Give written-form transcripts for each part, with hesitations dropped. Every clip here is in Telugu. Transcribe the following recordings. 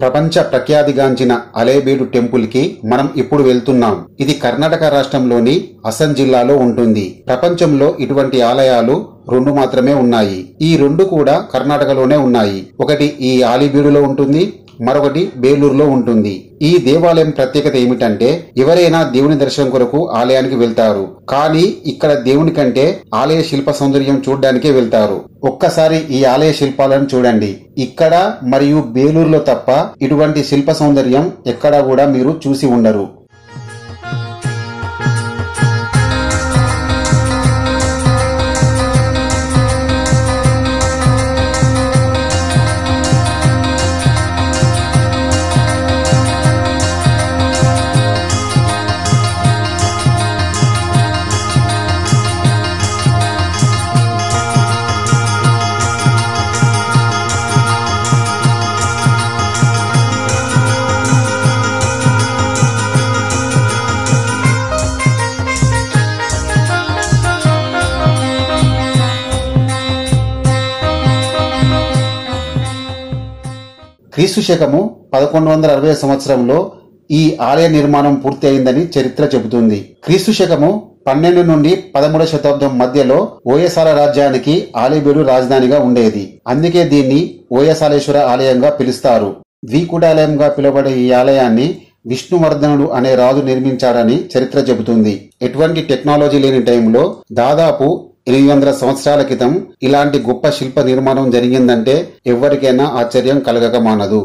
ప్రపంచ ప్రఖ్యాతిగాంచిన హలేబీడు టెంపుల్ కి మనం ఇప్పుడు వెళ్తున్నాం. ఇది కర్ణాటక రాష్ట్రంలోని హసన్ జిల్లాలో ఉంటుంది. ప్రపంచంలో ఇటువంటి ఆలయాలు 2 మాత్రమే ఉన్నాయి. ఈ 2 కూడా కర్ణాటకలోనే ఉన్నాయి. ఒకటి ఈ హలేబీడులో ఉంటుంది, మరొకటి బేలూరులో ఉంటుంది. ఈ దేవాలయం ప్రత్యేకత ఏమిటంటే ఎవరైనా దేవుని దర్శనం కొరకు ఆలయానికి వెళ్తారు, కానీ ఇక్కడ దేవుని కంటే ఆలయ శిల్ప సౌందర్యం చూడడానికే వెళ్తారు. ఒక్కసారి ఈ ఆలయ శిల్పాలను చూడండి. ఇక్కడ మరియు బేలూరులో తప్ప ఇటువంటి శిల్ప సౌందర్యం ఎక్కడా కూడా మీరు చూసి ఉండరు. క్రీస్తు శకము 1160 సంవత్సరంలో ఈ ఆలయ నిర్మాణం పూర్తి అయిందని చరిత్ర చెబుతుంది. క్రీస్తు శకము 12 నుండి 13వ శతాబ్దం మధ్యలో హోయసాల రాజ్యానికి హలేబీడు రాజధానిగా ఉండేది. అందుకే దీన్ని హోయసాలేశ్వర ఆలయంగా పిలుస్తారు. ద్వికూటాలయంగా పిలువబడే ఈ ఆలయాన్ని విష్ణువర్ధనుడు అనే రాజు నిర్మించాడని చరిత్ర చెబుతుంది. ఎటువంటి టెక్నాలజీ లేని టైంలో దాదాపు 800 సంవత్సరాల క్రితం ఇలాంటి గొప్ప శిల్ప నిర్మాణం జరిగిందంటే ఎవరికైనా ఆశ్చర్యం కలగక మానదు.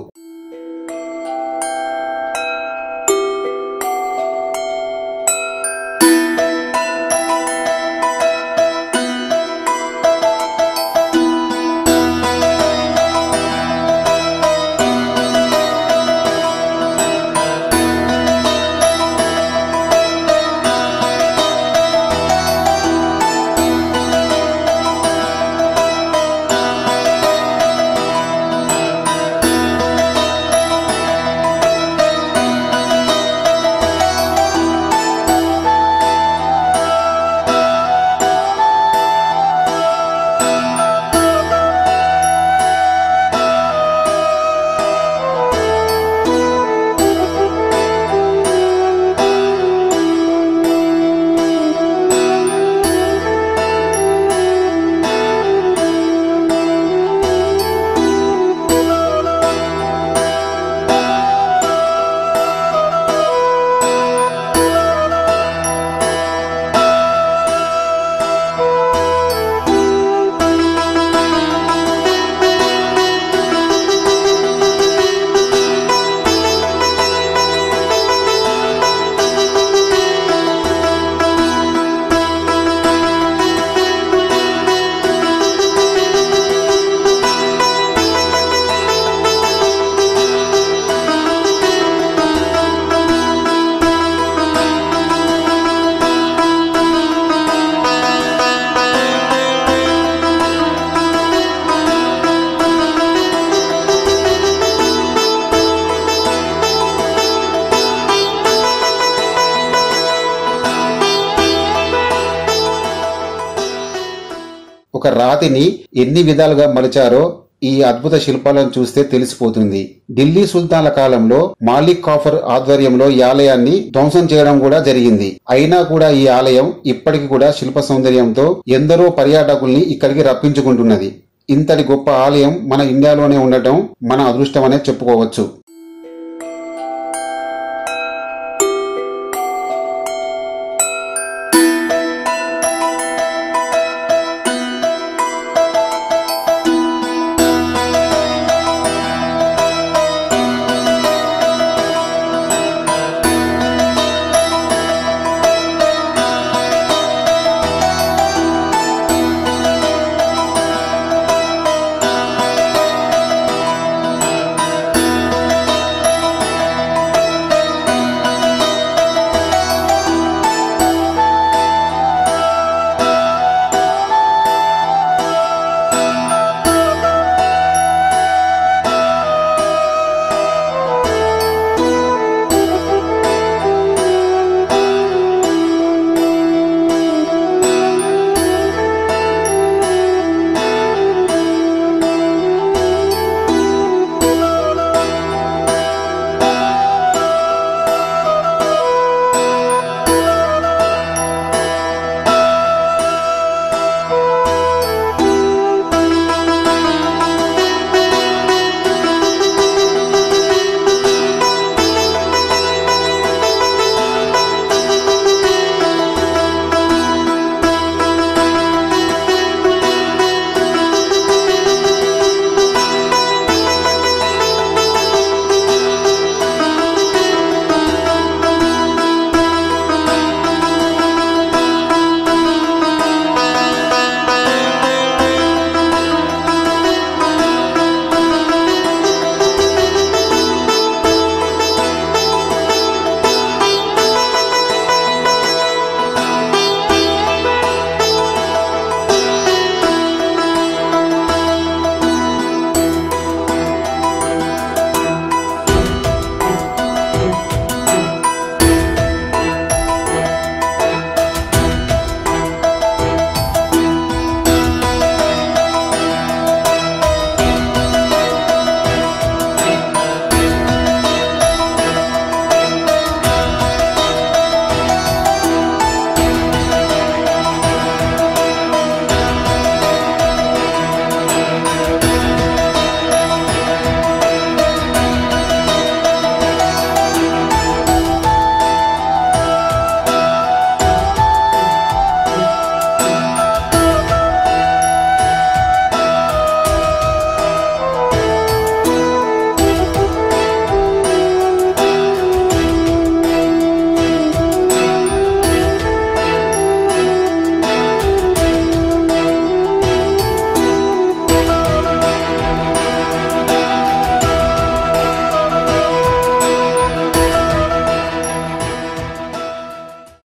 ఒక రాతిని ఎన్ని విధాలుగా మలిచారో ఈ అద్భుత శిల్పాలను చూస్తే తెలిసిపోతుంది. ఢిల్లీ సుల్తాన్ల కాలంలో మాలిక్ కాఫర్ ఆధ్వర్యంలో ఈ ఆలయాన్ని ధ్వంసం చేయడం కూడా జరిగింది. అయినా కూడా ఈ ఆలయం ఇప్పటికి కూడా శిల్ప సౌందర్యంతో ఎందరో పర్యాటకుల్ని ఇక్కడికి రప్పించుకుంటున్నది. ఇంతటి గొప్ప ఆలయం మన ఇండియాలోనే ఉండటం మన అదృష్టమనే చెప్పుకోవచ్చు.